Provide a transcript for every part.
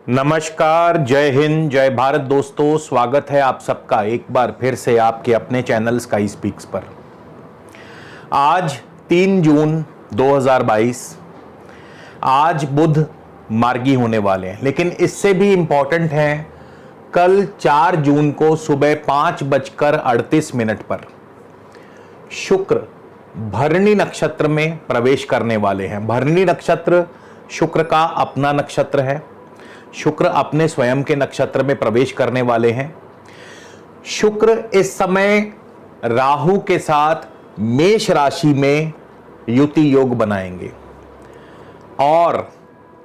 नमस्कार, जय हिंद, जय भारत दोस्तों। स्वागत है आप सबका एक बार फिर से आपके अपने चैनल स्काई स्पीक्स पर। आज 3 जून 2022, आज बुध मार्गी होने वाले हैं, लेकिन इससे भी इम्पॉर्टेंट है कल 4 जून को सुबह 5:38 पर शुक्र भरणी नक्षत्र में प्रवेश करने वाले हैं। भरणी नक्षत्र शुक्र का अपना नक्षत्र है। शुक्र अपने स्वयं के नक्षत्र में प्रवेश करने वाले हैं। शुक्र इस समय राहु के साथ मेष राशि में युति योग बनाएंगे और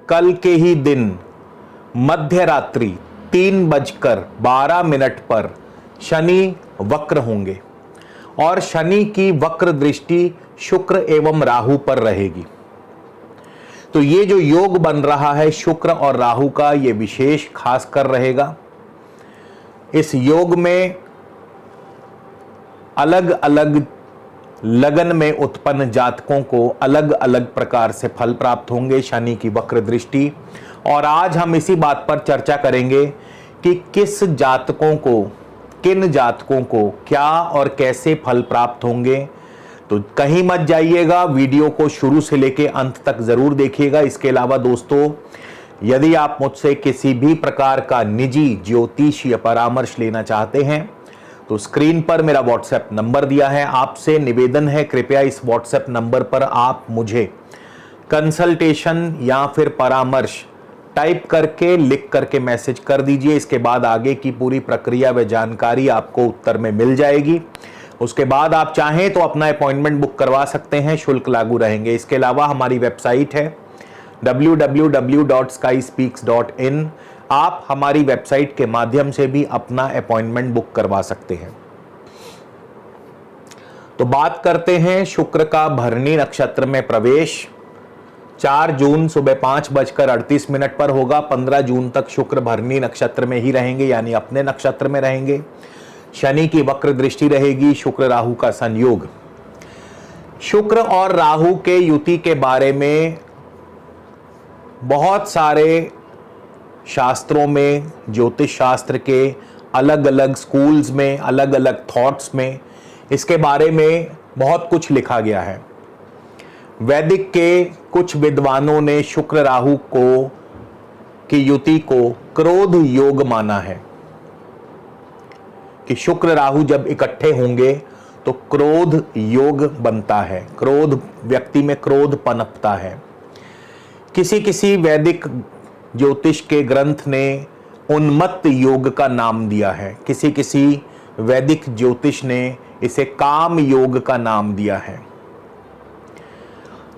कल के ही दिन मध्य रात्रि 3:12 पर शनि वक्र होंगे और शनि की वक्र दृष्टि शुक्र एवं राहु पर रहेगी। तो ये जो योग बन रहा है शुक्र और राहु का, ये विशेष खास कर रहेगा। इस योग में अलग अलग लगन में उत्पन्न जातकों को अलग अलग प्रकार से फल प्राप्त होंगे, शनि की वक्र दृष्टि। और आज हम इसी बात पर चर्चा करेंगे कि किन जातकों को क्या और कैसे फल प्राप्त होंगे। तो कहीं मत जाइएगा, वीडियो को शुरू से लेकर अंत तक जरूर देखिएगा। इसके अलावा दोस्तों, यदि आप मुझसे किसी भी प्रकार का निजी ज्योतिष या परामर्श लेना चाहते हैं तो स्क्रीन पर मेरा व्हाट्सएप नंबर दिया है। आपसे निवेदन है, कृपया इस व्हाट्सएप नंबर पर आप मुझे कंसल्टेशन या फिर परामर्श टाइप करके लिख करके मैसेज कर दीजिए। इसके बाद आगे की पूरी प्रक्रिया व जानकारी आपको उत्तर में मिल जाएगी। उसके बाद आप चाहें तो अपना अपॉइंटमेंट बुक करवा सकते हैं, शुल्क लागू रहेंगे। इसके अलावा हमारी वेबसाइट है www.skyspeaks.in। आप हमारी वेबसाइट के माध्यम से भी अपना अपॉइंटमेंट बुक करवा सकते हैं। तो बात करते हैं शुक्र का भरणी नक्षत्र में प्रवेश 4 जून सुबह 5:38 पर होगा। 15 जून तक शुक्र भरणी नक्षत्र में ही रहेंगे, यानी अपने नक्षत्र में रहेंगे। शनि की वक्र दृष्टि रहेगी, शुक्र राहु का संयोग। शुक्र और राहु के युति के बारे में बहुत सारे शास्त्रों में, ज्योतिष शास्त्र के अलग अलग स्कूल्स में, अलग अलग थॉट्स में इसके बारे में बहुत कुछ लिखा गया है। वैदिक के कुछ विद्वानों ने शुक्र राहु की युति को क्रोध योग माना है कि शुक्र राहु जब इकट्ठे होंगे तो क्रोध योग बनता है, क्रोध व्यक्ति में क्रोध पनपता है। किसी वैदिक ज्योतिष के ग्रंथ ने उन्मत्त योग का नाम दिया है, किसी वैदिक ज्योतिष ने इसे काम योग का नाम दिया है।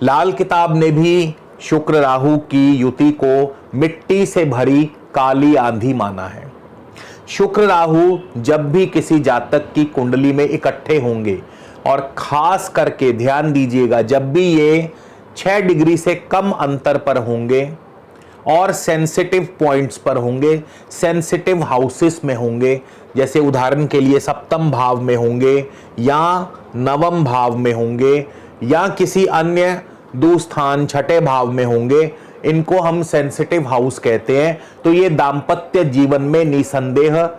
लाल किताब ने भी शुक्र राहु की युति को मिट्टी से भरी काली आंधी माना है। शुक्र राहु जब भी किसी जातक की कुंडली में इकट्ठे होंगे, और खास करके ध्यान दीजिएगा जब भी ये 6 डिग्री से कम अंतर पर होंगे और सेंसिटिव पॉइंट्स पर होंगे, सेंसिटिव हाउसेस में होंगे, जैसे उदाहरण के लिए सप्तम भाव में होंगे या नवम भाव में होंगे या किसी अन्य दूस्थान छठे भाव में होंगे, इनको हम सेंसिटिव हाउस कहते हैं। तो ये दाम्पत्य जीवन में निसंदेह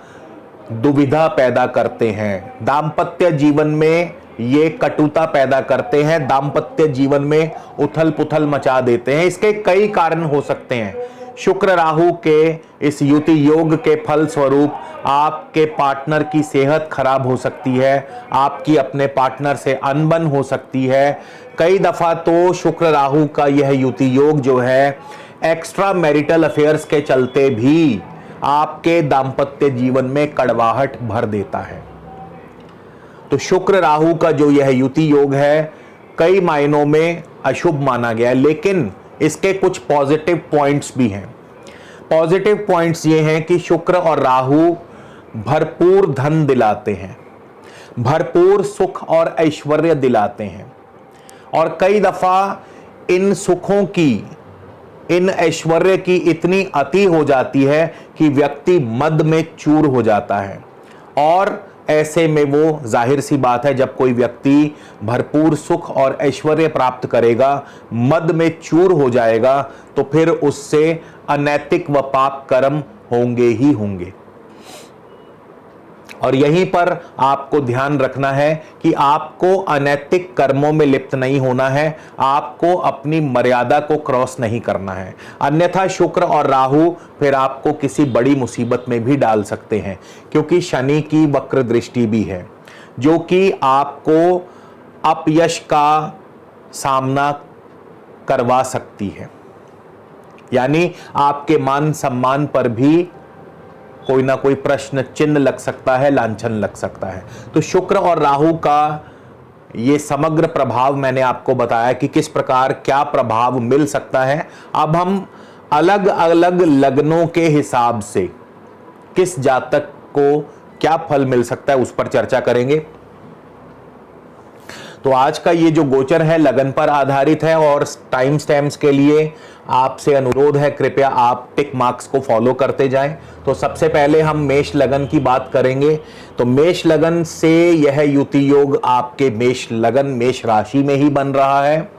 दुविधा पैदा करते हैं, दाम्पत्य जीवन में ये कटुता पैदा करते हैं, दाम्पत्य जीवन में उथल पुथल मचा देते हैं। इसके कई कारण हो सकते हैं। शुक्र राहु के इस युति योग के फल स्वरूप आपके पार्टनर की सेहत खराब हो सकती है, आपकी अपने पार्टनर से अनबन हो सकती है। कई दफा तो शुक्र राहु का यह युति योग जो है एक्स्ट्रा मैरिटल अफेयर्स के चलते भी आपके दाम्पत्य जीवन में कड़वाहट भर देता है। तो शुक्र राहु का जो यह युति योग है कई मायनों में अशुभ माना गया है, लेकिन इसके कुछ पॉजिटिव पॉइंट्स भी हैं। पॉजिटिव पॉइंट्स ये हैं कि शुक्र और राहु भरपूर धन दिलाते हैं, भरपूर सुख और ऐश्वर्य दिलाते हैं, और कई दफा इन सुखों की, इन ऐश्वर्य की इतनी अति हो जाती है कि व्यक्ति मद में चूर हो जाता है और ऐसे में वो जाहिर सी बात है, जब कोई व्यक्ति भरपूर सुख और ऐश्वर्य प्राप्त करेगा, मद में चूर हो जाएगा, तो फिर उससे अनैतिक व पाप कर्म होंगे ही होंगे। और यहीं पर आपको ध्यान रखना है कि आपको अनैतिक कर्मों में लिप्त नहीं होना है, आपको अपनी मर्यादा को क्रॉस नहीं करना है, अन्यथा शुक्र और राहु फिर आपको किसी बड़ी मुसीबत में भी डाल सकते हैं, क्योंकि शनि की वक्र दृष्टि भी है जो कि आपको अपयश का सामना करवा सकती है, यानी आपके मान सम्मान पर भी कोई ना कोई प्रश्न चिन्ह लग सकता है, लांछन लग सकता है। तो शुक्र और राहु का ये समग्र प्रभाव मैंने आपको बताया कि किस प्रकार क्या प्रभाव मिल सकता है। अब हम अलग अलग लग्नों के हिसाब से किस जातक को क्या फल मिल सकता है उस पर चर्चा करेंगे। तो आज का ये जो गोचर है लगन पर आधारित है, और टाइम स्टैम्प्स के लिए आपसे अनुरोध है, कृपया आप टिक मार्क्स को फॉलो करते जाएं। तो सबसे पहले हम मेष लगन की बात करेंगे। तो मेष लगन से यह युति योग आपके मेष लगन मेष राशि में ही बन रहा है,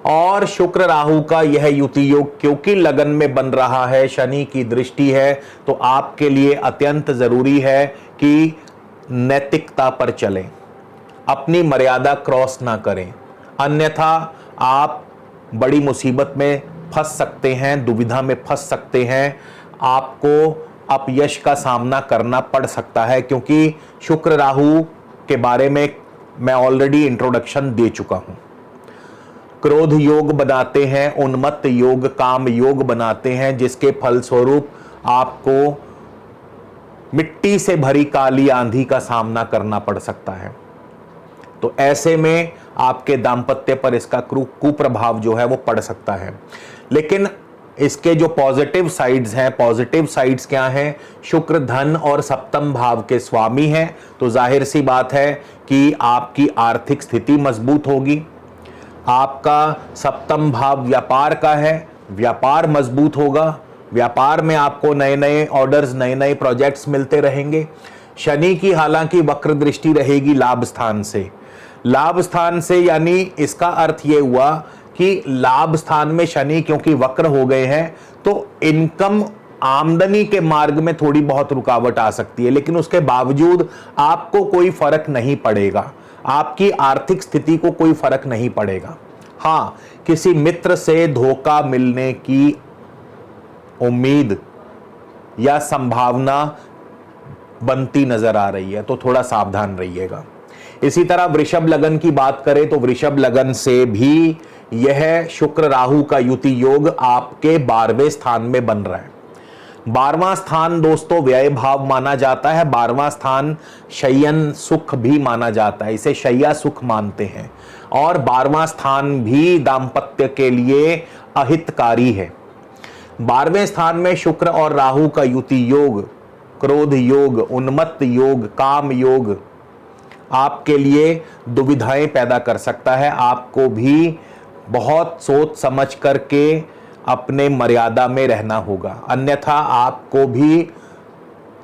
और शुक्र राहु का यह युति योग क्योंकि लगन में बन रहा है, शनि की दृष्टि है, तो आपके लिए अत्यंत जरूरी है कि नैतिकता पर चलें, अपनी मर्यादा क्रॉस ना करें, अन्यथा आप बड़ी मुसीबत में फंस सकते हैं, दुविधा में फंस सकते हैं, आपको अपयश का सामना करना पड़ सकता है, क्योंकि शुक्र राहु के बारे में मैं ऑलरेडी इंट्रोडक्शन दे चुका हूं। क्रोध योग बनाते हैं, उन्मत्त योग, काम योग बनाते हैं, जिसके फलस्वरूप आपको मिट्टी से भरी काली आंधी का सामना करना पड़ सकता है। तो ऐसे में आपके दाम्पत्य पर इसका कुप्रभाव जो है वो पड़ सकता है। लेकिन इसके जो पॉजिटिव साइड्स हैं, पॉजिटिव साइड्स क्या हैं? शुक्र धन और सप्तम भाव के स्वामी हैं, तो जाहिर सी बात है कि आपकी आर्थिक स्थिति मजबूत होगी। आपका सप्तम भाव व्यापार का है, व्यापार मजबूत होगा, व्यापार में आपको नए नए ऑर्डर्स, नए नए प्रोजेक्ट्स मिलते रहेंगे। शनि की हालांकि वक्र दृष्टि रहेगी लाभ स्थान से, लाभ स्थान से, यानी इसका अर्थ यह हुआ कि लाभ स्थान में शनि क्योंकि वक्र हो गए हैं, तो इनकम आमदनी के मार्ग में थोड़ी बहुत रुकावट आ सकती है, लेकिन उसके बावजूद आपको कोई फर्क नहीं पड़ेगा, आपकी आर्थिक स्थिति को कोई फर्क नहीं पड़ेगा। हाँ, किसी मित्र से धोखा मिलने की उम्मीद या संभावना बनती नजर आ रही है, तो थोड़ा सावधान रहिएगा। इसी तरह वृषभ लगन की बात करें तो वृषभ लगन से भी यह शुक्र राहु का युति योग आपके 12वें स्थान में बन रहा है। 12वां स्थान दोस्तों व्यय भाव माना जाता है, 12वां स्थान शयन सुख भी माना जाता है, इसे शय्या सुख मानते हैं, और 12वां स्थान भी दाम्पत्य के लिए अहितकारी है। 12वें स्थान में शुक्र और राहु का युति योग, क्रोध योग, उन्मत्त योग, काम योग आपके लिए दुविधाएं पैदा कर सकता है। आपको भी बहुत सोच समझ करके अपने मर्यादा में रहना होगा, अन्यथा आपको भी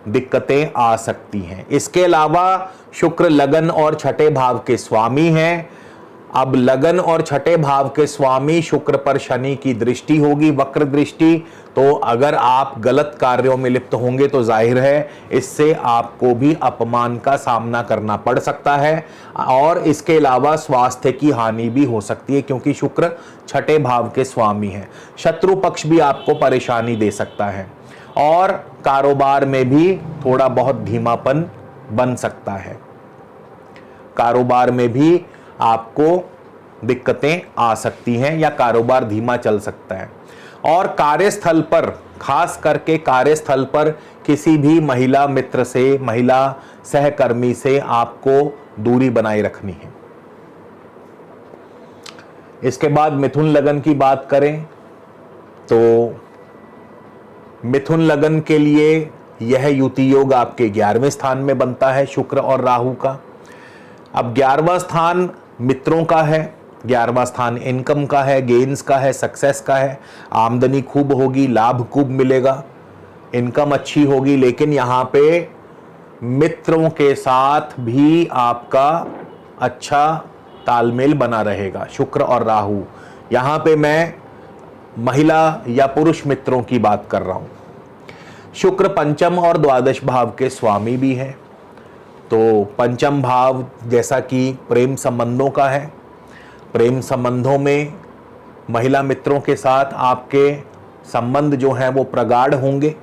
दिक्कतें आ सकती हैं। इसके अलावा शुक्र लगन और छठे भाव के स्वामी हैं। अब लगन और छठे भाव के स्वामी शुक्र पर शनि की दृष्टि होगी, वक्र दृष्टि, तो अगर आप गलत कार्यों में लिप्त होंगे तो जाहिर है इससे आपको भी अपमान का सामना करना पड़ सकता है, और इसके अलावा स्वास्थ्य की हानि भी हो सकती है, क्योंकि शुक्र छठे भाव के स्वामी है। शत्रु पक्ष भी आपको परेशानी दे सकता है, और कारोबार में भी थोड़ा बहुत धीमापन बन सकता है, कारोबार में भी आपको दिक्कतें आ सकती हैं या कारोबार धीमा चल सकता है। और कार्यस्थल पर, खास करके कार्यस्थल पर किसी भी महिला मित्र से, महिला सहकर्मी से आपको दूरी बनाए रखनी है। इसके बाद मिथुन लगन की बात करें तो मिथुन लगन के लिए यह युति योग आपके 11वें स्थान में बनता है शुक्र और राहु का। अब 11वां स्थान मित्रों का है, 11वां स्थान इनकम का है, गेन्स का है, सक्सेस का है, आमदनी खूब होगी, लाभ खूब मिलेगा, इनकम अच्छी होगी, लेकिन यहाँ पे मित्रों के साथ भी आपका अच्छा तालमेल बना रहेगा। शुक्र और राहु, यहाँ पे मैं महिला या पुरुष मित्रों की बात कर रहा हूँ। शुक्र पंचम और द्वादश भाव के स्वामी भी है। तो पंचम भाव जैसा कि प्रेम संबंधों का है, प्रेम संबंधों में महिला मित्रों के साथ आपके संबंध जो हैं वो प्रगाढ़ होंगे।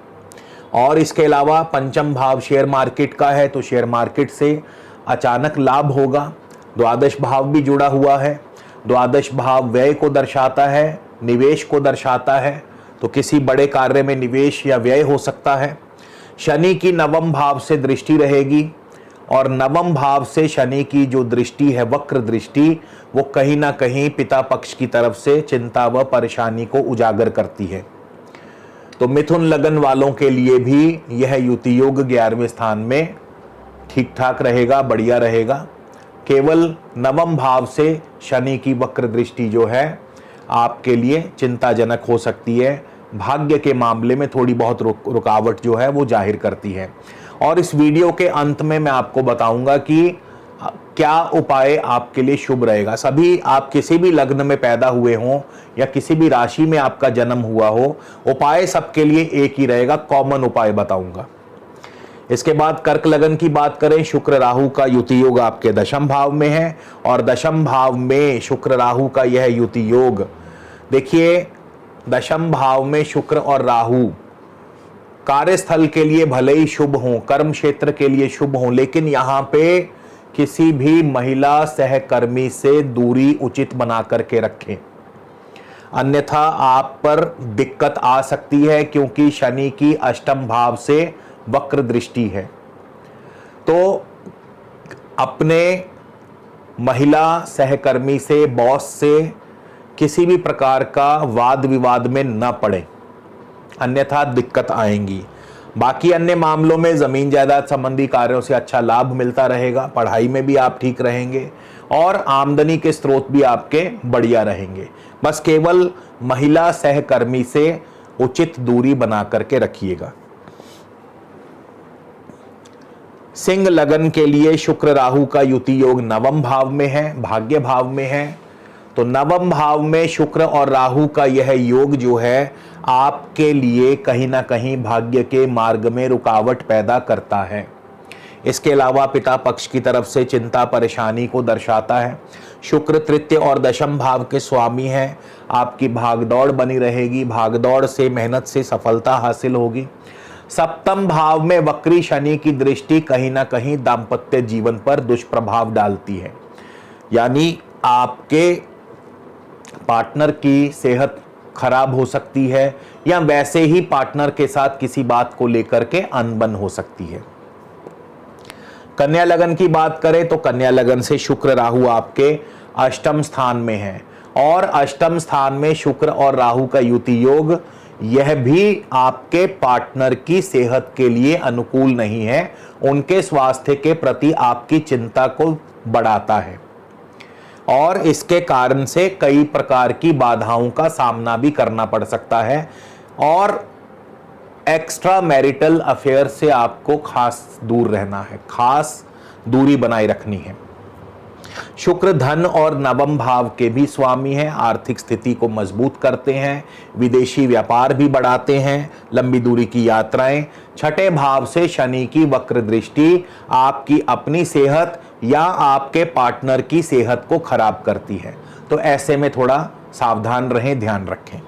और इसके अलावा पंचम भाव शेयर मार्केट का है, तो शेयर मार्केट से अचानक लाभ होगा। द्वादश भाव भी जुड़ा हुआ है। द्वादश भाव व्यय को दर्शाता है, निवेश को दर्शाता है, तो किसी बड़े कार्य में निवेश या व्यय हो सकता है। शनि की नवम भाव से दृष्टि रहेगी और नवम भाव से शनि की जो दृष्टि है, वक्र दृष्टि, वो कहीं ना कहीं पिता पक्ष की तरफ से चिंता व परेशानी को उजागर करती है। तो मिथुन लगन वालों के लिए भी यह युति योग 11वें स्थान में ठीक ठाक रहेगा, बढ़िया रहेगा। केवल नवम भाव से शनि की वक्र दृष्टि जो है आपके लिए चिंताजनक हो सकती है। भाग्य के मामले में थोड़ी बहुत रुकावट जो है वो जाहिर करती है। और इस वीडियो के अंत में मैं आपको बताऊंगा कि क्या उपाय आपके लिए शुभ रहेगा। सभी आप किसी भी लग्न में पैदा हुए हों या किसी भी राशि में आपका जन्म हुआ हो, उपाय सबके लिए एक ही रहेगा, कॉमन उपाय बताऊंगा। इसके बाद कर्क लगन की बात करें, शुक्र राहु का युति योग आपके दशम भाव में है और दशम भाव में शुक्र राहु का यह युति योग, देखिए दशम भाव में शुक्र और राहु कार्यस्थल के लिए भले ही शुभ हों, कर्म क्षेत्र के लिए शुभ हों, लेकिन यहाँ पे किसी भी महिला सहकर्मी से दूरी उचित बना करके रखें, अन्यथा आप पर दिक्कत आ सकती है, क्योंकि शनि की अष्टम भाव से वक्र दृष्टि है। तो अपने महिला सहकर्मी से, बॉस से किसी भी प्रकार का वाद विवाद में न पड़े, अन्यथा दिक्कत आएंगी। बाकी अन्य मामलों में ज़मीन जायदाद संबंधी कार्यों से अच्छा लाभ मिलता रहेगा, पढ़ाई में भी आप ठीक रहेंगे और आमदनी के स्रोत भी आपके बढ़िया रहेंगे। बस केवल महिला सहकर्मी से उचित दूरी बना करके रखिएगा। सिंह लगन के लिए शुक्र राहु का युति योग नवम भाव में है, भाग्य भाव में है। तो नवम भाव में शुक्र और राहु का यह योग जो है आपके लिए कहीं ना कहीं भाग्य के मार्ग में रुकावट पैदा करता है। इसके अलावा पिता पक्ष की तरफ से चिंता परेशानी को दर्शाता है। शुक्र तृतीय और दशम भाव के स्वामी हैं। आपकी भागदौड़ बनी रहेगी, भागदौड़ से, मेहनत से सफलता हासिल होगी। सप्तम भाव में वक्री शनि की दृष्टि कहीं ना कहीं दाम्पत्य जीवन पर दुष्प्रभाव डालती है, यानी आपके पार्टनर की सेहत खराब हो सकती है या वैसे ही पार्टनर के साथ किसी बात को लेकर के अनबन हो सकती है। कन्या लगन की बात करें तो कन्या लगन से शुक्र राहु आपके अष्टम स्थान में है और अष्टम स्थान में शुक्र और राहु का युति योग, यह भी आपके पार्टनर की सेहत के लिए अनुकूल नहीं है। उनके स्वास्थ्य के प्रति आपकी चिंता को बढ़ाता है और इसके कारण से कई प्रकार की बाधाओं का सामना भी करना पड़ सकता है और एक्स्ट्रा मैरिटल अफेयर से आपको खास दूर रहना है, खास दूरी बनाए रखनी है। शुक्र धन और नवम भाव के भी स्वामी हैं, आर्थिक स्थिति को मजबूत करते हैं, विदेशी व्यापार भी बढ़ाते हैं, लंबी दूरी की यात्राएं। छठे भाव से शनि की वक्र दृष्टि आपकी अपनी सेहत या आपके पार्टनर की सेहत को खराब करती है, तो ऐसे में थोड़ा सावधान रहें, ध्यान रखें।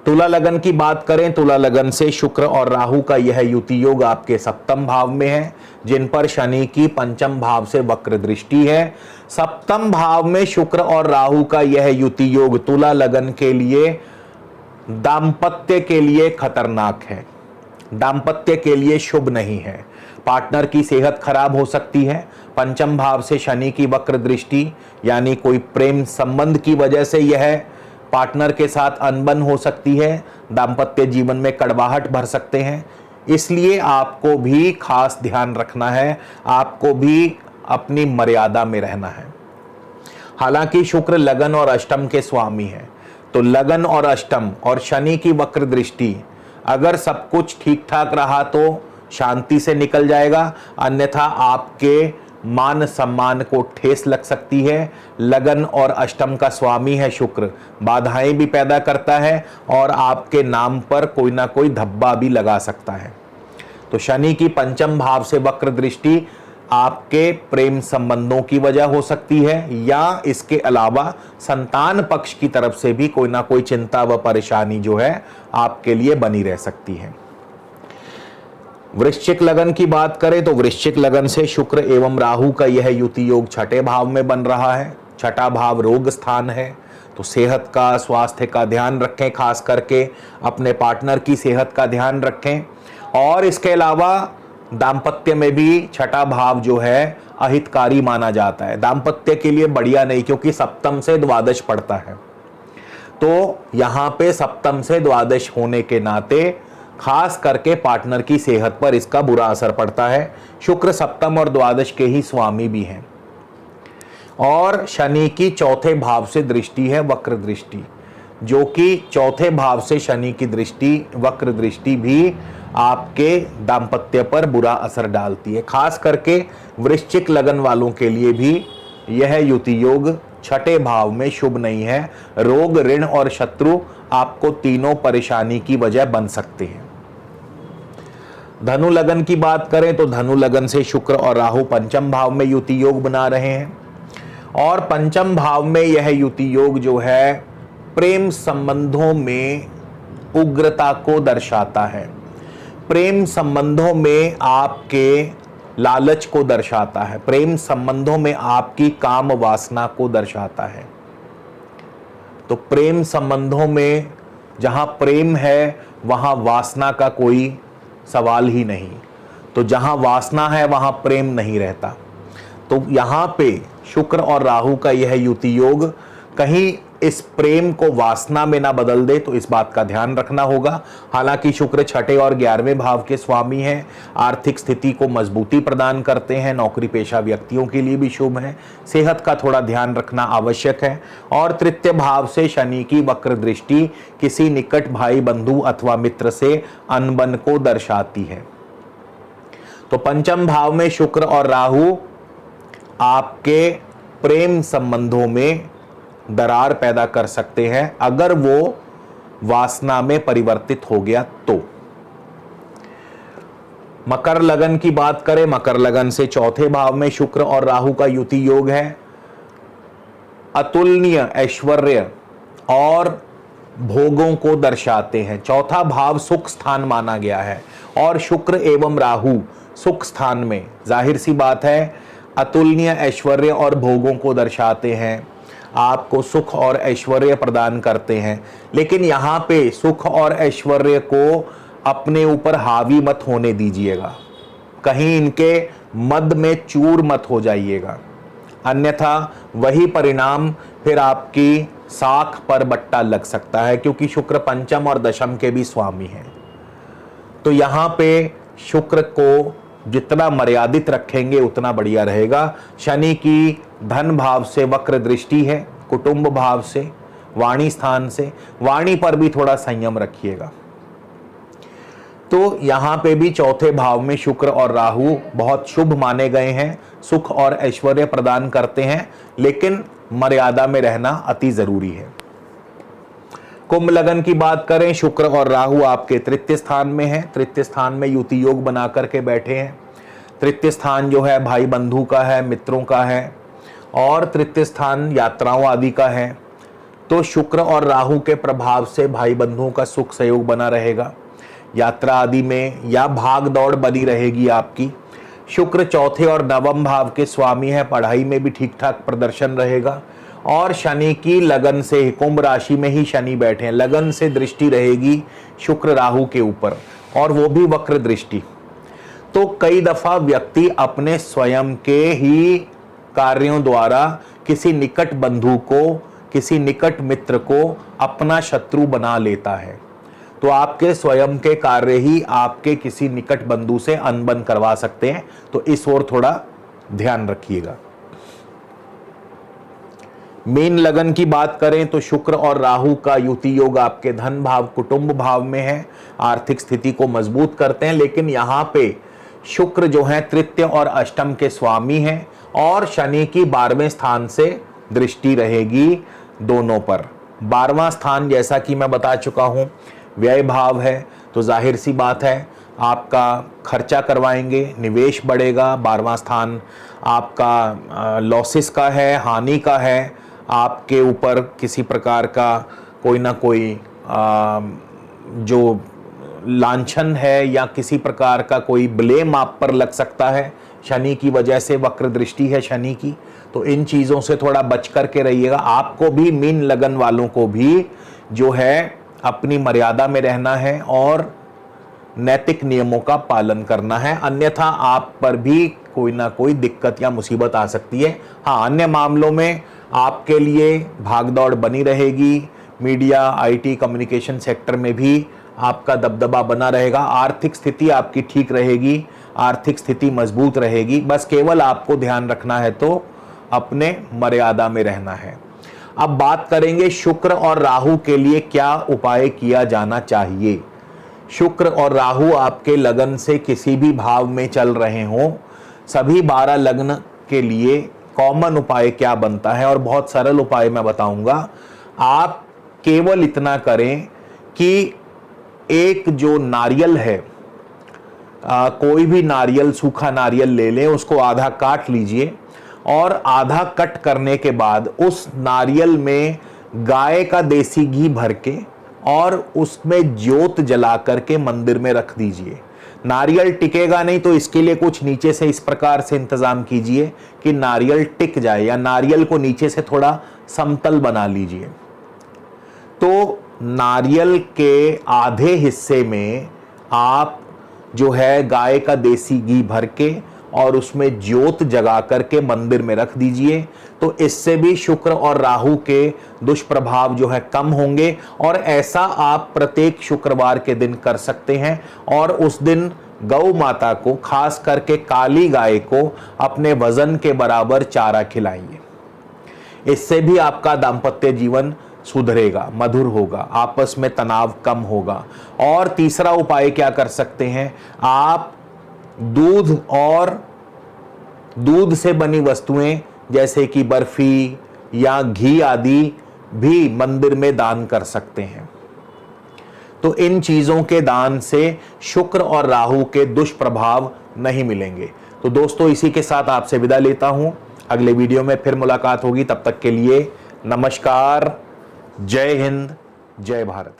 तुला लगन की बात करें, तुला लगन से शुक्र और राहु का यह युति योग आपके सप्तम भाव में है, जिन पर शनि की पंचम भाव से वक्र दृष्टि है। सप्तम भाव में शुक्र और राहु का यह युति योग तुला लगन के लिए दाम्पत्य के लिए खतरनाक है, दाम्पत्य के लिए शुभ नहीं है। पार्टनर की सेहत खराब हो सकती है। पंचम भाव से शनि की वक्र दृष्टि, यानी कोई प्रेम संबंध की वजह से यह पार्टनर के साथ अनबन हो सकती है, दाम्पत्य जीवन में कड़वाहट भर सकते हैं। इसलिए आपको भी खास ध्यान रखना है, आपको भी अपनी मर्यादा में रहना है। हालांकि शुक्र लगन और अष्टम के स्वामी है, तो लगन और अष्टम और शनि की वक्र दृष्टि, अगर सब कुछ ठीक ठाक रहा तो शांति से निकल जाएगा, अन्यथा आपके मान सम्मान को ठेस लग सकती है। लगन और अष्टम का स्वामी है शुक्र, बाधाएं भी पैदा करता है और आपके नाम पर कोई ना कोई धब्बा भी लगा सकता है। तो शनि की पंचम भाव से वक्र दृष्टि आपके प्रेम संबंधों की वजह हो सकती है, या इसके अलावा संतान पक्ष की तरफ से भी कोई ना कोई चिंता व परेशानी जो है आपके लिए बनी रह सकती है। वृश्चिक लगन की बात करें तो वृश्चिक लगन से शुक्र एवं राहु का यह युति योग छठे भाव में बन रहा है। छठा भाव रोग स्थान है, तो सेहत का, स्वास्थ्य का ध्यान रखें, खास करके अपने पार्टनर की सेहत का ध्यान रखें। और इसके अलावा दाम्पत्य में भी छठा भाव जो है अहितकारी माना जाता है, दाम्पत्य के लिए बढ़िया नहीं, क्योंकि सप्तम से द्वादश पड़ता है। तो यहाँ पे सप्तम से द्वादश होने के नाते खास करके पार्टनर की सेहत पर इसका बुरा असर पड़ता है। शुक्र सप्तम और द्वादश के ही स्वामी भी हैं। और शनि की चौथे भाव से दृष्टि है वक्र दृष्टि, जो कि चौथे भाव से शनि की दृष्टि, वक्र दृष्टि भी आपके दाम्पत्य पर बुरा असर डालती है। खास करके वृश्चिक लगन वालों के लिए भी यह युति योग छठे भाव में शुभ नहीं है। रोग, ऋण और शत्रु आपको तीनों परेशानी की वजह बन सकते हैं। धनु लगन की बात करें तो धनु लगन से शुक्र और राहु पंचम भाव में युति योग बना रहे हैं, और पंचम भाव में यह युति योग जो है प्रेम संबंधों में उग्रता को दर्शाता है, प्रेम संबंधों में आपके लालच को दर्शाता है, प्रेम संबंधों में आपकी काम वासना को दर्शाता है। तो प्रेम संबंधों में जहां प्रेम है वहां वासना का कोई सवाल ही नहीं, तो जहां वासना है वहां प्रेम नहीं रहता। तो यहां पे शुक्र और राहु का यह युति योग कहीं इस प्रेम को वासना में ना बदल दे, तो इस बात का ध्यान रखना होगा। हालांकि शुक्र छठे और 11वें भाव के स्वामी हैं, आर्थिक स्थिति को मजबूती प्रदान करते हैं, नौकरी पेशा व्यक्तियों के लिए भी शुभ है, सेहत का थोड़ा ध्यान रखना आवश्यक है। और तृतीय भाव से शनि की वक्र दृष्टि किसी निकट भाई बंधु अथवा मित्र से अनबन को दर्शाती है। तो पंचम भाव में शुक्र और राहु आपके प्रेम संबंधों में दरार पैदा कर सकते हैं अगर वो वासना में परिवर्तित हो गया तो। मकर लगन की बात करें, मकर लगन से चौथे भाव में शुक्र और राहु का युति योग है। अतुलनीय ऐश्वर्य और भोगों को दर्शाते हैं। चौथा भाव सुख स्थान माना गया है और शुक्र एवं राहु सुख स्थान में, जाहिर सी बात है, अतुलनीय ऐश्वर्य और भोगों को दर्शाते हैं, आपको सुख और ऐश्वर्य प्रदान करते हैं। लेकिन यहाँ पे सुख और ऐश्वर्य को अपने ऊपर हावी मत होने दीजिएगा, कहीं इनके मद में चूर मत हो जाइएगा, अन्यथा वही परिणाम फिर आपकी साख पर बट्टा लग सकता है, क्योंकि शुक्र पंचम और दशम के भी स्वामी हैं। तो यहाँ पे शुक्र को जितना मर्यादित रखेंगे उतना बढ़िया रहेगा। शनि की धन भाव से वक्र दृष्टि है, कुटुंब भाव से, वाणी स्थान से, वाणी पर भी थोड़ा संयम रखिएगा। तो यहाँ पे भी चौथे भाव में शुक्र और राहु बहुत शुभ माने गए हैं, सुख और ऐश्वर्य प्रदान करते हैं, लेकिन मर्यादा में रहना अति जरूरी है। कुंभ लगन की बात करें, शुक्र और राहु आपके तृतीय स्थान में है, तृतीय स्थान में युति योग बना करके बैठे हैं। तृतीय स्थान जो है भाई बंधु का है, मित्रों का है, और तृतीय स्थान यात्राओं आदि का है। तो शुक्र और राहु के प्रभाव से भाई बंधुओं का सुख सहयोग बना रहेगा, यात्रा आदि में या भाग दौड़ बनी रहेगी आपकी। शुक्र चौथे और नवम भाव के स्वामी है, पढ़ाई में भी ठीक ठाक प्रदर्शन रहेगा। और शनि की लगन से, कुंभ राशि में ही शनि बैठे हैं, लगन से दृष्टि रहेगी शुक्र राहु के ऊपर, और वो भी वक्र दृष्टि। तो कई दफा व्यक्ति अपने स्वयं के ही कार्यों द्वारा किसी निकट बंधु को, किसी निकट मित्र को अपना शत्रु बना लेता है। तो आपके स्वयं के कार्य ही आपके किसी निकट बंधु से अनबन करवा सकते हैं, तो इस ओर थोड़ा ध्यान रखिएगा। मीन लगन की बात करें तो शुक्र और राहु का युति योग आपके धन भाव कुटुंब भाव में है, आर्थिक स्थिति को मजबूत करते हैं। लेकिन यहाँ पे शुक्र जो है तृतीय और अष्टम के स्वामी हैं और शनि की 12वें स्थान से दृष्टि रहेगी दोनों पर। 12वां स्थान जैसा कि मैं बता चुका हूं व्यय भाव है, तो जाहिर सी बात है आपका खर्चा करवाएंगे, निवेश बढ़ेगा। 12वां स्थान आपका लॉसेस का है, हानि का है, आपके ऊपर किसी प्रकार का कोई ना कोई जो लांछन है या किसी प्रकार का कोई ब्लेम आप पर लग सकता है। शनि की वजह से वक्र दृष्टि है शनि की, तो इन चीज़ों से थोड़ा बच करके रहिएगा। आपको भी मीन लगन वालों को भी जो है अपनी मर्यादा में रहना है और नैतिक नियमों का पालन करना है, अन्यथा आप पर भी कोई ना कोई दिक्कत या मुसीबत आ सकती है। हाँ, अन्य मामलों में आपके लिए भागदौड़ बनी रहेगी। मीडिया, आईटी, कम्युनिकेशन सेक्टर में भी आपका दबदबा बना रहेगा। आर्थिक स्थिति आपकी ठीक रहेगी, आर्थिक स्थिति मजबूत रहेगी। बस केवल आपको ध्यान रखना है तो अपने मर्यादा में रहना है। अब बात करेंगे शुक्र और राहु के लिए क्या उपाय किया जाना चाहिए। शुक्र और राहु आपके लगन से किसी भी भाव में चल रहे हों, सभी 12 लग्न के लिए कॉमन उपाय क्या बनता है, और बहुत सरल उपाय मैं बताऊंगा। आप केवल इतना करें कि एक जो नारियल है, कोई भी नारियल, सूखा नारियल ले लें, उसको आधा काट लीजिए और आधा कट करने के बाद उस नारियल में गाय का देसी घी भर के और उसमें ज्योत जला करके मंदिर में रख दीजिए। नारियल टिकेगा नहीं, तो इसके लिए कुछ नीचे से इस प्रकार से इंतजाम कीजिए कि नारियल टिक जाए, या नारियल को नीचे से थोड़ा समतल बना लीजिए। तो नारियल के आधे हिस्से में आप जो है गाय का देसी घी भर के और उसमें ज्योत जगा करके मंदिर में रख दीजिए। तो इससे भी शुक्र और राहु के दुष्प्रभाव जो है कम होंगे, और ऐसा आप प्रत्येक शुक्रवार के दिन कर सकते हैं। और उस दिन गौ माता को, खास करके काली गाय को, अपने वजन के बराबर चारा खिलाइए। इससे भी आपका दाम्पत्य जीवन सुधरेगा, मधुर होगा, आपस में तनाव कम होगा। और तीसरा उपाय क्या कर सकते हैं, आप दूध और दूध से बनी वस्तुएं जैसे कि बर्फी या घी आदि भी मंदिर में दान कर सकते हैं। तो इन चीजों के दान से शुक्र और राहु के दुष्प्रभाव नहीं मिलेंगे। तो दोस्तों, इसी के साथ आपसे विदा लेता हूं। अगले वीडियो में फिर मुलाकात होगी, तब तक के लिए नमस्कार। जय हिंद, जय भारत।